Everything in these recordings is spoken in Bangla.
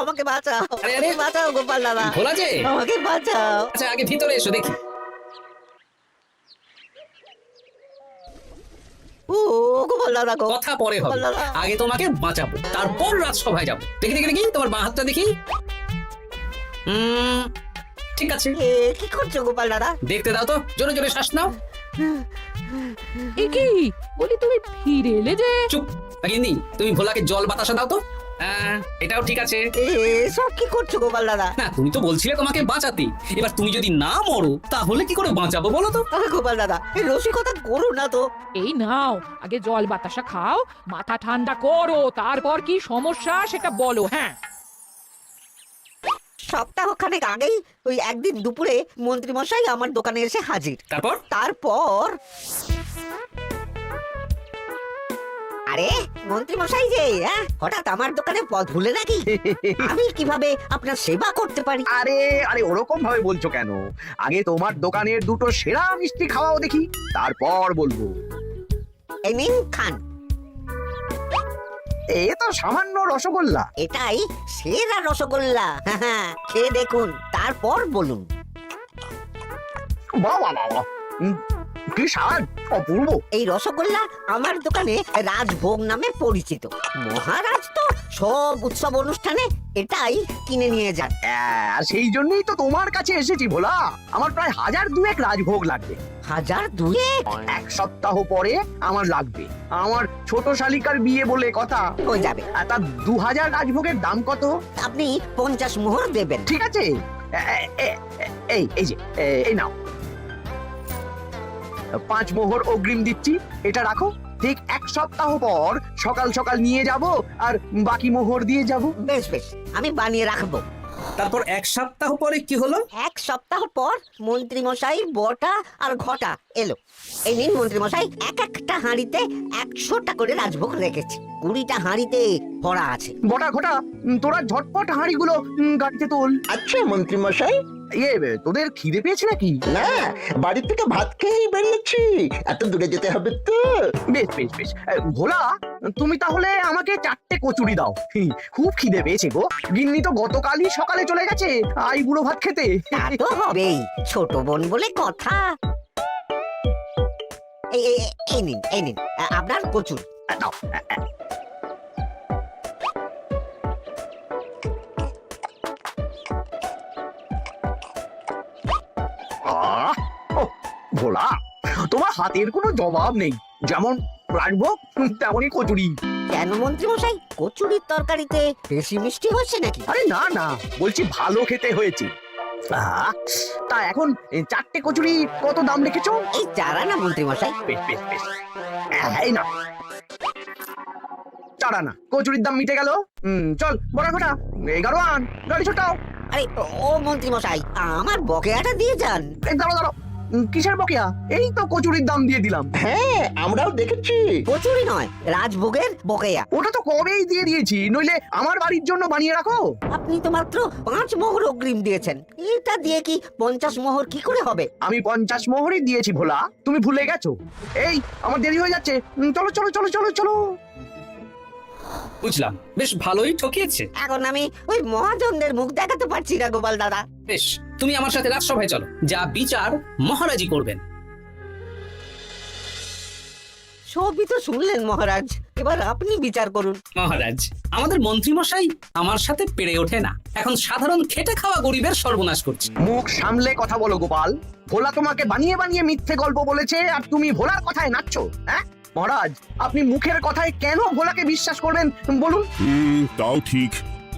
আমাকে বাঁচাও, আরে, আরে। বাঁচাও গোপাল দাদা, ভোলা যে আমাকে বাঁচাও। আচ্ছা আগে ভিতরে এসো দেখি। ও গোপাল দাদা গো, কথা পরে হবে, গোপাল দাদা। আগে তোমাকে বাঁচাবো, তারপর রাজসভায় যাবো। দেখি দেখি দেখি তোমার বাঁ হাতটা দেখি। ঠিক আছে, এ কি করছো গোপাল দাদা? দেখতে দাও তো, জোরে জোরে শ্বাস নাও। এ কি বলি, তুমি ফিরে এলে যে? চুপ গিন্নি, তুমি ভোলাকে জল বাতাসা দাও তো। এটাও ঠিক আছে। সব কি করছো গোপাল দাদা? না তুমি তো বলছিলে তোমাকে বাঁচাতে, এবার তুমি যদি না মরো তাহলে কি করে বাঁচাবো বলো তো? গোপাল দাদা এই রসিকতা করো না তো। এই নাও, আগে জল বাতাসা খাও, মাথা ঠান্ডা করো, তারপর কি সমস্যা সেটা বলো। হ্যাঁ, সপ্তাহখানেক আগেই ওই একদিন দুপুরে মন্ত্রী মশাই আমার দোকানে এসে হাজির। তারপর তারপর আরে মন্ত্রী মশাই যে হঠাৎ আমার দোকানে পথ ভুলে নাকি? আমি কিভাবে আপনার সেবা করতে পারি? আরে আরে ওরকম ভাবে বলছো কেন? আগে তোমার দোকানের দুটো সেরা মিষ্টি খাওয়াও দেখি, তারপর বলবো। এই নিন খান। এ তো সামান্য রসগোল্লা। এটাই সেরা রসগোল্লা। খেয়ে দেখুন, তারপর বলুন। বাহ বাহ বাহ, কি স্বাদ, অপূর্ব। এই রসগোল্লা আমার দোকানে রাজভোগ নামে পরিচিত। মহারাজ তো সব উৎসব অনুষ্ঠানে এটাই কিনে নিয়ে যান। আর সেই জন্যই তো তোমার কাছে এসেছি ভোলা। আমার প্রায় 1002 রাজভোগ লাগবে। 1002? এক সপ্তাহ পরে আমার লাগবে। আমার ছোট শালিকার বিয়ে বলে কথা। হয়ে যাবে। তা 2000 রাজভোগের দাম কত? আপনি 50 মোহর দেবেন। ঠিক আছে, এই যে এই নাও, 5 মোহর অগ্রিম দিচ্ছি। এটা রাখো, ঠিক এক সপ্তাহ পর সকাল সকাল নিয়ে যাব আর বাকি মোহর দিয়ে যাব। বেশ বেশ, আমি বানিয়ে রাখবো। তারপর এক সপ্তাহ পরে কি হলো? এক সপ্তাহ পর মন্ত্রী মশাই বটা আর ঘটা এলো। এই নিন মন্ত্রী মশাই, এক একটা হাঁড়িতে 100টা করে রাজভোগ রেখেছি। 20টা হাঁড়িতে ভরা আছে। বটা ঘটা, তোরা ঝটপট হাঁড়িগুলো গাড়িতে তোল। আচ্ছা মন্ত্রী মশাই, তোদের খিদে পেয়েছে নাকি? না বাড়ি থেকে ভাত খেয়েই বেরিয়েছি, এত দূরে যেতে হবে তো। বেশ বেশ বেশ, ভোলা তুমি তাহলে আমাকে 4টে কচুরি দাও। খুব খিদে পেয়েছে গো। গিন্নি তো গতকালই সকালে চলে গেছে আই বুড়ো ভাত খেতে। তা তো হবেই, ছোট বোন বলে কথা। এই নিন এই নিন আপনার কচুর। দাও। ভোলা, তোমার হাতের কোনো জবাব নেই। যেমন রাজভোগ তেমনই কচুরি। কেন মন্ত্রী মশাই, কচুরির তরকারিতে বেশি মিষ্টি হচ্ছে নাকি? আরে না না, বলছি ভালো খেতে হয়েছে। তা এখন 4টে কচুরি কত দাম রেখেছো? এই চারা না মন্ত্রী মশাই। বেশ বেশ বেশ, এই না চারা না, কচুরির দাম মিটে গেল। চল বড় ঘটা, 11 আন, গাড়ি ছোটাও। আরে ও মন্ত্রী মশাই, আমার বকেয়াটা দিয়ে যান। দাঁড়ো দাঁড়ো, কিসের বকেয়া? এই তো কচুরির দাম দিয়ে দিলাম। হ্যাঁ আমরাও দেখেছি। কচুরি নয়, রাজভোগের বকেয়া। ওটা তো কবেই দিয়ে দিয়েছি, নইলে আমার বাড়ির জন্য বানিয়ে রাখো। আপনি তো মাত্র 5 মোহর অগ্রিম দিয়েছেন। এটা দিয়ে কি 50 মোহর কি করে হবে? আমি 50 মোহরই দিয়েছি ভোলা, তুমি ভুলে গেছো। এই আমার দেরি হয়ে যাচ্ছে, চলো চলো চলো চলো চলো। বুঝলাম, বেশ ভালোই ঠকিয়েছে। এখন আমি ওই মহাজনদের মুখ দেখাতে পারছি না গোপাল দাদা। বেশ, তুমি আমার সাথে রাজসভায় চলো, যা বিচার মহারাজই করবেন। সবই তো শুনলেন মহারাজ, এবার আপনি বিচার করুন। মহারাজ, আমাদের মন্ত্রী মশাই আমার সাথে পেরে ওঠে না, এখন সাধারণ খেটে খাওয়া গরিবের সর্বনাশ করছে। মুখ সামলে কথা বলো গোপাল। ভোলা তোমাকে বানিয়ে বানিয়ে মিথ্যে গল্প বলেছে, আর তুমি ভোলার কথায় নাচছো। হ্যাঁ মহারাজ, আপনি মুখের কথায় কেন ভোলাকে বিশ্বাস করবেন বলুন? তাও ঠিক,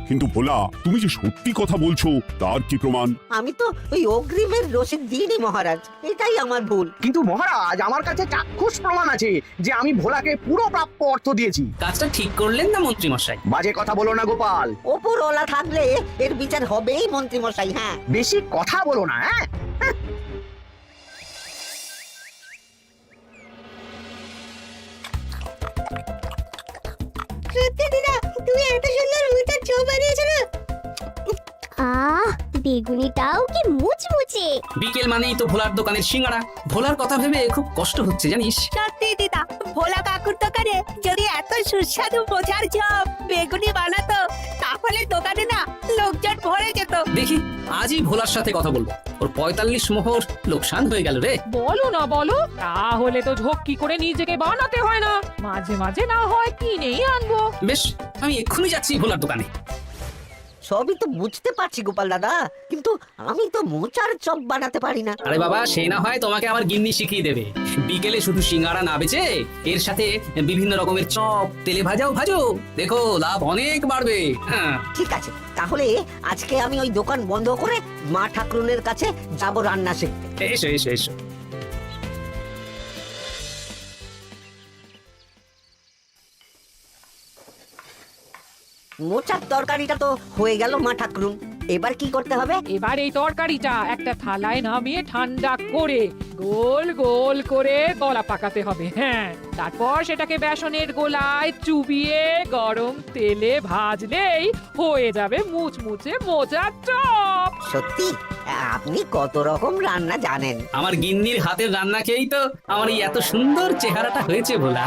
কিন্তু ভোলা তুমি যে সত্যি কথা বলছো তার কি প্রমাণ? আমি তো ওই অগ্রিমের রসিদ দিইনি মহারাজ, এটাই আমার ভুল। কিন্তু মহারাজ, আমার কাছে চাক্ষুষ প্রমাণ আছে যে আমি ভোলাকে পুরো প্রাপ্য অর্থ দিয়েছি। কাজটা ঠিক করলেন না মন্ত্রী মশাই? বাজে কথা বলো না গোপাল। ওপরওয়ালা থাকলে এর বিচার হবেই মন্ত্রী মশাই। হ্যাঁ, বেশি কথা বলো না। হ্যাঁ সত্যি দিদা, তুমি এত সুন্দর মুখটা চো বানিয়েছো না। বেগুনিটাও কি মুচমুচে। বিকেল মানেই তো ভোলার দোকানের সিঙ্গারা। ভোলার কথা ভেবে খুব কষ্ট হচ্ছে জানিস। সত্যি দিদা, ভোলা কাকুর দোকানে যদি এত সুস্বাদু মোচার চপ বেগুনি বানাতো তাহলে দোকানে না লোকজন ভরে যেত। দেখি আজই ভোলার সাথে কথা বলবো। ওর 45 মোহর লোকসান হয়ে গেল রে। বলো না বলো, তাহলে তো ঝক্কি করে নিজেকে বানাতে হয় না, মাঝে মাঝে না হয় কিনেই আনবো। বেশ, আমি এক্ষুনি যাচ্ছি ভোলার দোকানে। সবই তো বুঝতে পারছি গোপাল দাদা, কিন্তু আমি তো মোচার চপ বানাতে পারি না। আরে বাবা, সে না হয় তোমাকে আমার গিন্নি শিখিয়ে দেবে। বিকেলে শুধু সিঙ্গারা না বেচে এর সাথে বিভিন্ন রকমের চপ তেলে ভাজাও ভাজো, দেখো লাভ অনেক বাড়বে। হ্যাঁ ঠিক আছে, তাহলে আজকে আমি ওই দোকান বন্ধ করে মা ঠাকুরনের কাছে যাব রান্না শিখতে। এসো এসো এসো। মোচার তরকারিটা তো হয়ে গেল মা ঠাকুরুন, এবার কি করতে হবে? এবার এই তরকারিটা একটা থালায় নামিয়ে ঠান্ডা করে গোল গোল করে গলা পাকাতে হবে। হ্যাঁ, তারপর সেটাকে বেসনের গোলায় চুবিয়ে গরম তেলে ভাজলেই হয়ে যাবে মুচমুচে মোচার চপ। সত্যি আপনি কত রকম রান্না জানেন। আমার গিন্নির হাতের রান্না খেয়েই তো আমার এই এত সুন্দর চেহারাটা হয়েছে ভোলা।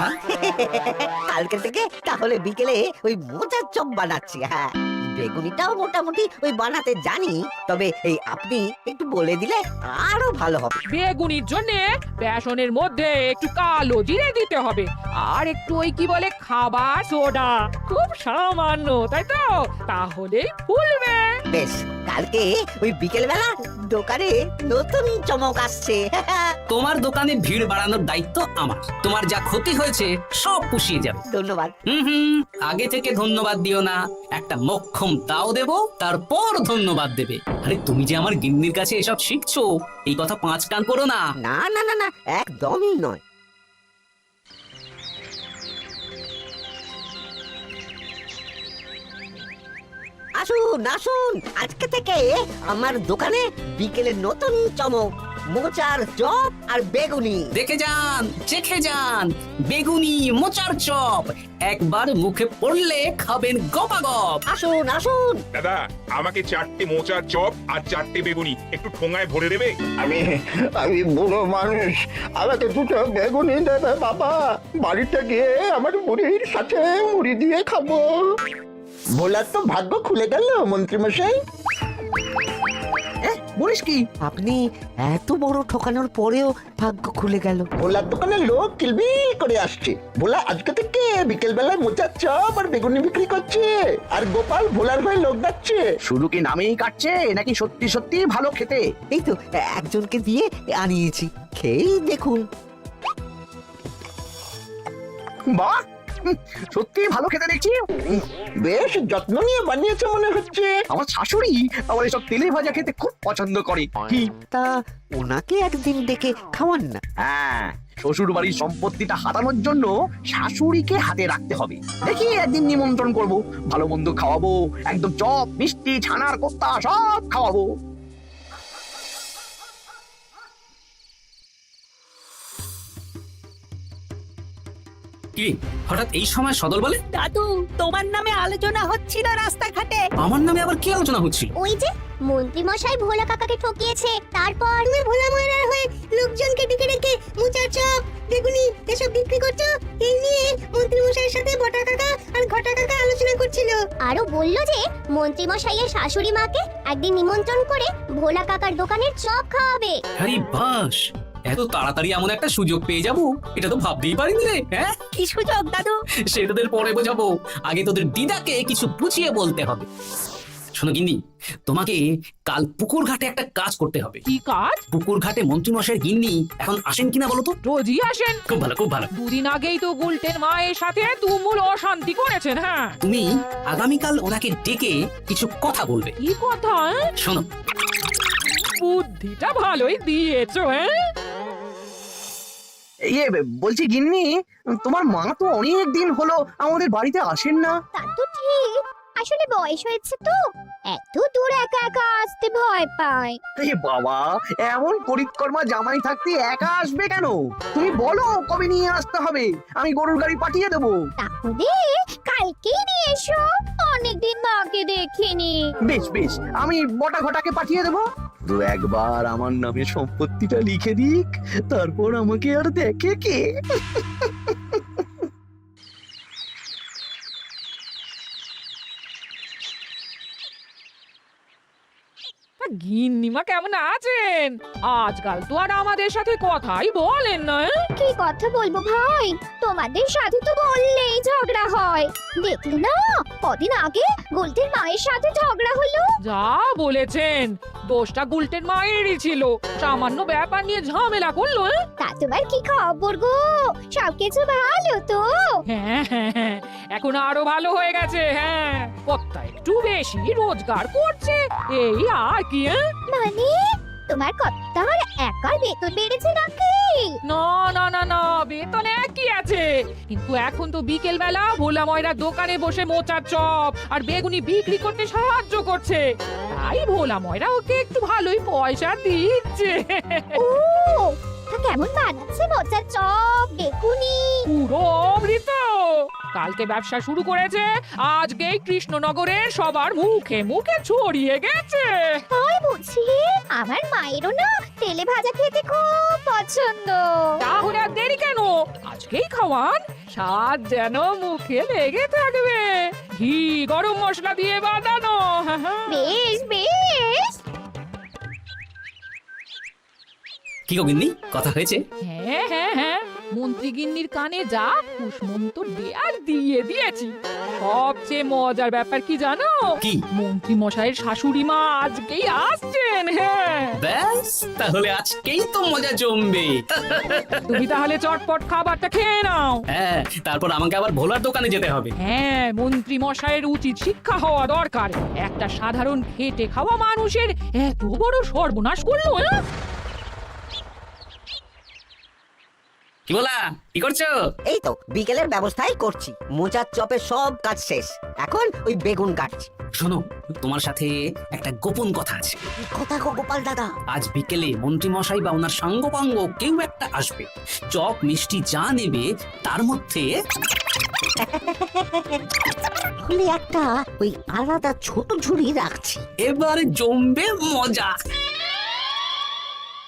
কালকে থেকে তাহলে বিকেলে ওই মোচার চপ বানাচ্ছি। হ্যাঁ, বেগুনিটাও মোটামুটি ওই বানাতে জানি, তবে এই আপনি একটু বলে দিলে আরো ভালো হবে। বেগুনির জন্য বেসনের মধ্যে একটু কালো জিরে দিতে হবে, আর একটু ওই কি বলে খাবার সোডা, খুব সামান্য, তাই তো? তাহলেই ফুলবে। বেশ, কালকে ওই বিকেল বেলা দোকানে নতুন চমক আসছে। তোমার দোকানে ভিড় বাড়ানোর দায়িত্ব আমার। তোমার যা ক্ষতি হয়েছে সব পুষিয়ে যাবে। ধন্যবাদ। আগে থেকে ধন্যবাদ দিও না, একটা মক্ষম তাও দেব, তারপর ধন্যবাদ দেবে। আরে তুমি যে আমার গিন্নির কাছে এসব শিখছো, এই কথা 5 কান করো না। না না না না, একদমই নয়। আসুন আসুন, আজকে থেকে আমার দোকানে বিকেলে নতুন চমক, মোচার চপ আর বেগুনি। দেখে যান, চেখে যান, বেগুনি মোচার চপ একবার মুখে পড়লে খাবেন গপাগপ। আসুন আসুন। দাদা, আমাকে 4টে মোচার চপ আর 4টে বেগুনি একটু ঠোঙায় ভরে দেবে। আমি আমি বুড়ো মানুষ, আমাকে 2টো বেগুনি দেবে বাবা। বাড়িতে গিয়ে আমার মুড়ির সাথে মুড়ি দিয়ে খাবো। ভোলার তো ভাগ্য খুলে গেল মন্ত্রী মশাই। বলিস কি? আপনি এত বড় ঠকানোর পরেও ভাগ্য খুলে গেল। ভোলার দোকানে লোক কিলবিল করে আসছে। ভোলা আজকে থেকে বিকেল বেলায় মোচার চপ আর বেগুনি বিক্রি করছে, আর গোপাল ভোলার হয়ে লোক যাচ্ছে। শুধু কি নামেই কাটছে নাকি সত্যি সত্যি ভালো খেতে? এই তো একজনকে দিয়ে আনিয়েছি, খেয়েই দেখুন। বাহ, সত্যি ভালো খেতে দেখছি। বেশ যত্ন নিয়ে বানিয়েছে মনে হচ্ছে। আমার শাশুড়ি আমার এসব তেলে ভাজা খেতে খুব পছন্দ করে। কি? তা ওনাকে একদিন ডেকে খাওয়ান না। হ্যাঁ, শ্বশুর বাড়ির সম্পত্তিটা হাতানোর জন্য শাশুড়িকে হাতে রাখতে হবে। দেখি একদিন নিমন্ত্রণ করব, ভালো মন্দ খাওয়াবো, একদম চপ মিষ্টি ছানার কোপ্তা সব খাওয়াবো। কি হঠাৎ এই সময় সদল বলে? দাদু, তোমার নামে আলোচনা হচ্ছিল রাস্তাঘাটে। আমার নামে আবার কি আলোচনা হচ্ছিল? ওই যে মন্ত্রী মশাই ভোলা কাকাকে ঠকিয়েছে, তারপর তুমি ভোলা ময়রার হয়ে লোকজনকে ডেকে ডেকে মোচার চপ বেগুনি এসব বিক্রি করছো, এই নিয়ে মন্ত্রী মশাইয়ের সাথে বটা কাকা আর ঘটা কাকা আলোচনা করছিল। আরো বলল যে মন্ত্রী মশাইয়ের শাশুড়ি মাকে একদিন নিমন্ত্রণ করে ভোলা কাকার দোকানের চপ খাওয়াবে। আরে বাস, এত তাড়াতাড়ি এমন একটা সুযোগ পেয়ে যাবো এটা তো ভাবতেই পারিনি রে। হ্যাঁ, কি সুযোগ দাদু? সে তোদের পরে বোঝাবো, আগে তোদের দিদাকে কিছু বুঝিয়ে বলতে হবে। শোনো গিন্নি, তোমাকে কাল পুকুর ঘাটে একটা কাজ করতে হবে। কি কাজ? পুকুর ঘাটে মন্ত্রী মশাইয়ের গিন্নি এখন আসেন কিনা বলো তো? রোজই আসেন। খুব ভালো খুব ভালো। দুদিন আগেই তো গুলটেন মায়ের সাথে তুমুল অশান্তি করেছেন। হ্যাঁ, তুমি আগামীকাল ওনাকে ডেকে কিছু কথা বলবে। কি কথা? শোনো, বুদ্ধিটা ভালোই দিয়েছো। হ্যাঁ, ইয়ে বলছি গিন্নি, তোমার মা তো অনেক দিন হলো আমাদের বাড়িতে আসেন না। তা তো ঠিক, আসলে বয়স হয়েছে তো এত দূর একা একা আসতে ভয় পায়। এ বাবা, এমন করিতকর্মা জামাই থাকতে একা আসবে কেন? তুমি বলো কবে নিয়ে আসতে হবে, আমি গরুর গাড়ি পাঠিয়ে দেবো। তাহলে কালকেই নিয়ে এসো, অনেকদিন মাকে দেখিনি। বেশ বেশ, আমি বটা ঘটাকে পাঠিয়ে দেবো। তো একবার আমার নামে সম্পত্তিটা লিখে দিক, তারপর আমাকে আর দেখে কে। তা গিন্নিমা কেমন আছেন? আজকাল তো আর আমাদের সাথে কথাই বলেন না। কি কথা বলবো ভাই, তোমাদের সাথে তো বললেই ঝগড়া হয়। দেখলে না কদিন আগে গোলটির মায়ের সাথে ঝগড়া হলো। যা বলেছেন, দোষটা গুলটের মায়েরই ছিল। সামান্য ব্যাপার নিয়ে ঝামেলা করলো। তা তোমার কি খবর গো, সবকিছু ভালো তো? হ্যাঁ হ্যাঁ হ্যাঁ, এখন আরো ভালো হয়ে গেছে। হ্যাঁ, কর্তা একটু বেশি রোজগার করছে, এই আর কি। মানে তোমার কর্তার একার বেতন বেড়েছে নাকি? না না না না, বেতন একই আছে, কিন্তু এখন তো বিকেল বেলা ভোলা ময়রার দোকানে বসে মোচার চপ আর বেগুনি বিক্রি করতে সাহায্য করছে, তাই ভোলা ময়রা ওকে একটু ভালোই পয়সা দিচ্ছে। ও তা কেমন বানাচ্ছে মোচার চপ বেগুনি? পুরো অমৃত। কালকে ব্যবসা শুরু করেছে, আজকেই কৃষ্ণনগরের সবার মুখে মুখে ছড়িয়ে গেছে। তাই বুঝি? আমার মায়েরও না তেলে ভাজা খেতে খুব পছন্দ। তাহলে আর দেরি কেন, আজকেই খাওয়ান, স্বাদ যেন মুখে লেগে থাকবে। ঘি গরম মশলা দিয়ে বানানো। বেশ বেশ। কি গো গিন্নি, কথা হয়েছে? হ্যাঁ হ্যাঁ হ্যাঁ, মন্ত্রী গিন্নির কানে যা কুসমন্ত দেয়ার দিয়ে দিয়েছি। সবচেয়ে মজার ব্যাপার কি জানো? কি? মন্ত্রী মশাইয়ের শাশুড়ি মা আজকেই আসছেন। হ্যাঁ, ব্যাস, তাহলে আজকেই তো মজা জমবে। তুমি তাহলে চটপট খাবারটা খেয়ে নাও। হ্যাঁ, তারপর আমাকে আবার ভোলার দোকানে যেতে হবে। হ্যাঁ, মন্ত্রী মশাইয়ের উচিত শিক্ষা হওয়া দরকার। একটা সাধারণ খেটে খাওয়া মানুষের এত বড় সর্বনাশ করলো। কি বলা, কি করছো? এই তো বিকেলের ব্যবস্থাই করছি, মোচার চপের সব কাজ শেষ, এখন ওই বেগুন কাটছি। শোনো, তোমার সাথে একটা গোপন কথা আছে। কি কথা গো গোপাল দাদা? আজ বিকেলে মন্ত্রী মশাই বা ওনার সাঙ্গপাঙ্গ কেউ একটা আসবে, চপ মিষ্টি যা নেবে তার মধ্যে তাহলে একটা ওই আলাদা ছোট ঝুড়ি রাখছি। এবার জমবে মজা।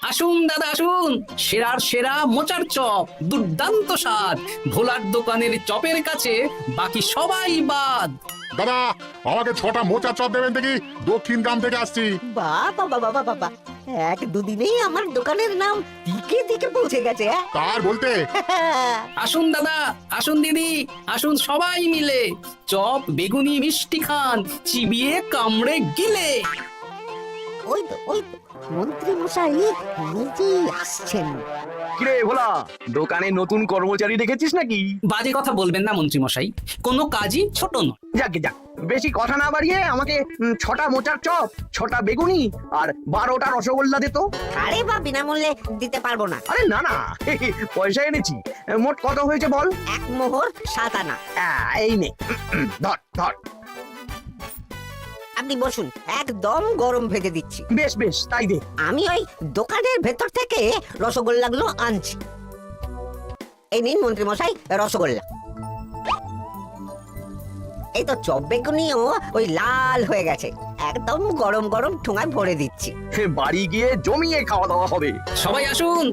আসুন দাদা আসুন, সেরার সেরা মোচার চপ, দুর্দান্ত স্বাদ। ভোলার দোকানের চপের কাছে বাকি সবাই বাদ। দাদা, আমাকে 6টা মোচা চপ দেবেন দেখি, দক্ষিণ গ্রাম থেকে আসছি। বাবা বাবা বাবা বাবা, এক দুদিনেই আমার দোকানের নাম দিকে দিকে পৌঁছে গেছে। কার বলতে? আসুন দাদা, আসুন দিদি, আসুন সবাই মিলে চপ বেগুনি মিষ্টি খান, চিবিয়ে কামড়ে গিলে। ওই তো মন্ত্রী মশাই নিজেই আসছেন। কিরে ভোলা, দোকানে নতুন কর্মচারী রেখেছিস নাকি? বাজে কথা বলবেন না মন্ত্রী মশাই, কোনো কাজই ছোট নয়। যাকে যাক, বেশি কথা না বাড়িয়ে আমাকে 6টা মোচার চপ, 6টা বেগুনি আর 12টা রসগোল্লা দে তো। আরে বা বিনামূল্যে দিতে পারবো না। আরে না না, পয়সা এনেছি। মোট কত হয়েছে বল? 1 মোহর 7 আনা। এই নে, ধর ধর। আপনি বসুন, একদম গরম ভেজে দিচ্ছি। বেশ বেশ, তাই দে। আমি ওই দোকানের ভেতর থেকে রসগোল্লাগুলো আনছি। এই নিন মন্ত্রী মশাই রসগোল্লা। এই তো চপ বেগুনিও ওই লাল হয়ে গেছে, একদম গরম গরম ঠোঙায় ভরে দিচ্ছি। বাড়ি গিয়ে জমিয়ে খাওয়া দাওয়া হবে। সবাই আসুন,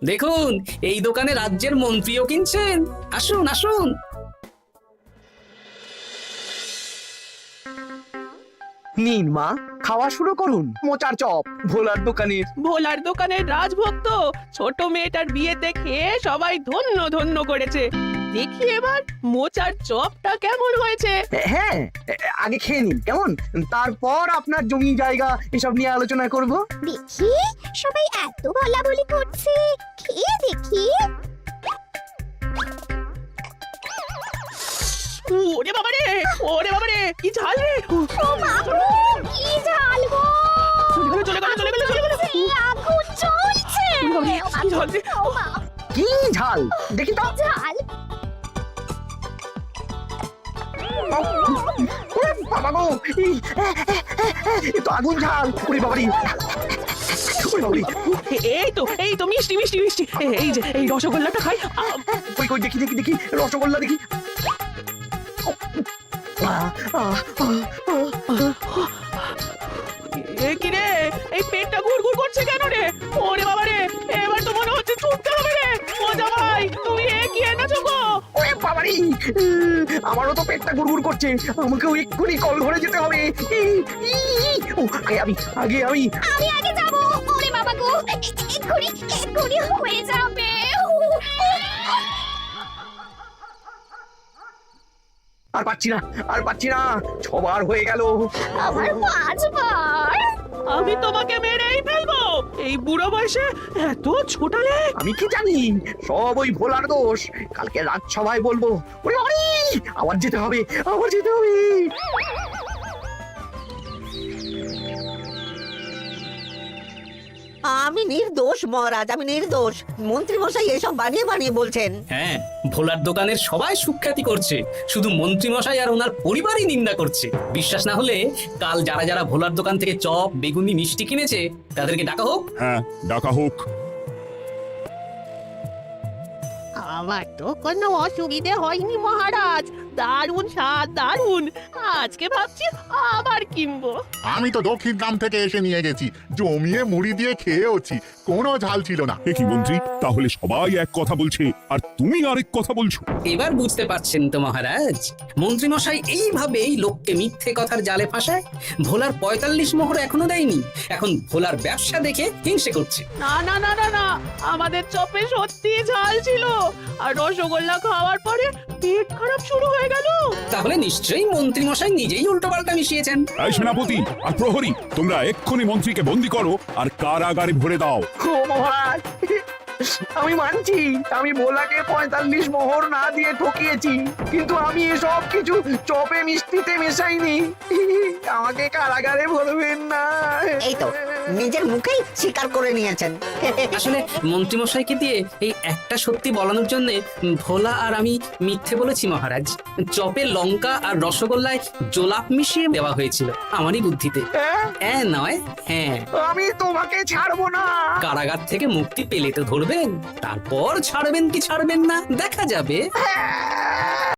দেখুন এই দোকানে রাজ্যের মন্ত্রীও কিনছেন। আসুন আসুন। নিন মা, খাওয়া শুরু করুন। মোচার চপ ভোলার দোকানের। ভোলার দোকানের রাজভক্ত ছোট মেয়েটার বিয়েতে খেয়ে সবাই ধন্য ধন্য করেছে। দেখি এবার মোচার চপটা কেমন হয়েছে। হ্যাঁ, আগে খেয়ে নিন কেমন, তারপর আপনার জমি জায়গা এসব নিয়ে আলোচনা করব। দেখি সবাই এত বলাবলি করছে, খেয়ে দেখি। ওরে বাবারে, ওরে বাবারে, কি ঝাল রে! ও বাবু, কি ঝাল গো! চলে গেল, চলে গেল, চলে গেল। এই আগুন জ্বলছে। কি ঝাল রে! ও মা, কি ঝাল দেখি তো। ঝাল। ওরে বাবা, বাবা গো, এ তো আগুন ঝাল, ওরে বাবারি, ওরে বাবারি, এই তো মিষ্টি মিষ্টি মিষ্টি এই যে এই রসগোল্লাটা খাই কই কই দেখি দেখি দেখি রসগোল্লা দেখি। এ কি রে এই পেটটা গুড়গুড় করছে কেন রে? ওরে বাবা রে, এবার তো মনে হচ্ছে ছুটতে হবে রে। মজা ভাই, তুমি কি এনেছো গো? ওরে বাবারি, আমারও তো পেটটা গুড়গুড় করছে, আমাকেও এক্ষুনি কল ঘরে যেতে হবে। ও, আগে আমি আমি আগে যাব। ওরে বাবা গো, এক্ষুনি হয়ে যাবে। আর পাচ্ছি না, 6 বার হয়ে গেল। আমার 5 বার। আমি তোমাকে মেরেই ফেলবো। এই বুড়ো বয়সে এত ছোটালে? আমি কি জানি, সব ওই ভোলার দোষ। কালকে রাজসভায় বলবো। ওরে বাবারি, আবার যেতে হবে। আমি নির্দোষ মহারাজ, আমি নির্দোষ। মন্ত্রী মশাই এসব বানিয়ে বানিয়ে বলছেন। হ্যাঁ, ভোলার দোকানের সবাই সুখ্যাতি করছে, শুধু মন্ত্রী মশাই আর ওনার পরিবারই নিন্দা করছে। বিশ্বাস না হলে কাল যারা যারা ভোলার দোকান থেকে চপ, বেগুনি, মিষ্টি কিনেছে তাদেরকে ডাকা হোক। হ্যাঁ, ডাকা হোক। আমার তো কোনো অসুবিধে হয়নি মহারাজ, দারুণ স্বাদ, দারুণ। আজকে ভাবছি আবার কিনবো। আমি তো দক্ষিণ গ্রাম থেকে এসে নিয়ে গেছি, জমিয়ে মুড়ি দিয়ে খেয়েওছি, কোনো ঝাল ছিল না। এ কি মন্ত্রী, তাহলে সবাই এক কথা বলছে আর তুমি আরেক কথা বলছো? এবার বুঝতে পারছেন তো মহারাজ, মন্ত্রী মশাই এইভাবেই লোককে মিথ্যে কথার জালে ফাঁসায়। ভোলার 45 মোহর এখনো দেয়নি, এখন ভোলার ব্যবসা দেখে হিংসে করছে। না না না না না, আমাদের চপে সত্যি ঝাল ছিল, আর রসগোল্লা খাওয়ার পরে পেট খারাপ শুরু হয়ে গেল। তাহলে নিশ্চয়ই মন্ত্রী মশাই নিজেই উল্টোপাল্টা মিশিয়েছেন। এই সেনাপতি আর প্রহরী, তোমরা এক্ষুনি মন্ত্রীকে বন্দি করো আর কারাগারে ভরে দাও। ও মহারাজ, আমি মানছি আমি ভোলাকে 45 মোহর না দিয়ে ঠকিয়েছি, কিন্তু আমি এসব কিছু চপে মিষ্টিতে মেশাইনি। আমাকে কারাগারে ভরবেন না। এই তো নিজের মুখেই স্বীকার করে নিয়েছেন। আসলে মন্ত্রী মশাইকে দিয়ে এই একটা সত্যি বলানোর জন্য ভোলা আর আমি মিথ্যে বলেছি মহারাজ। চপে লঙ্কা আর রসগোল্লায় জোলাপ মিশিয়ে দেওয়া হয়েছিল আমারই বুদ্ধিতে। নয়, হ্যাঁ। আমি তোমাকে ছাড়বো না। কারাগার থেকে মুক্তি পেলে তো ধরবেন, তারপর ছাড়বেন কি ছাড়বেন না দেখা যাবে।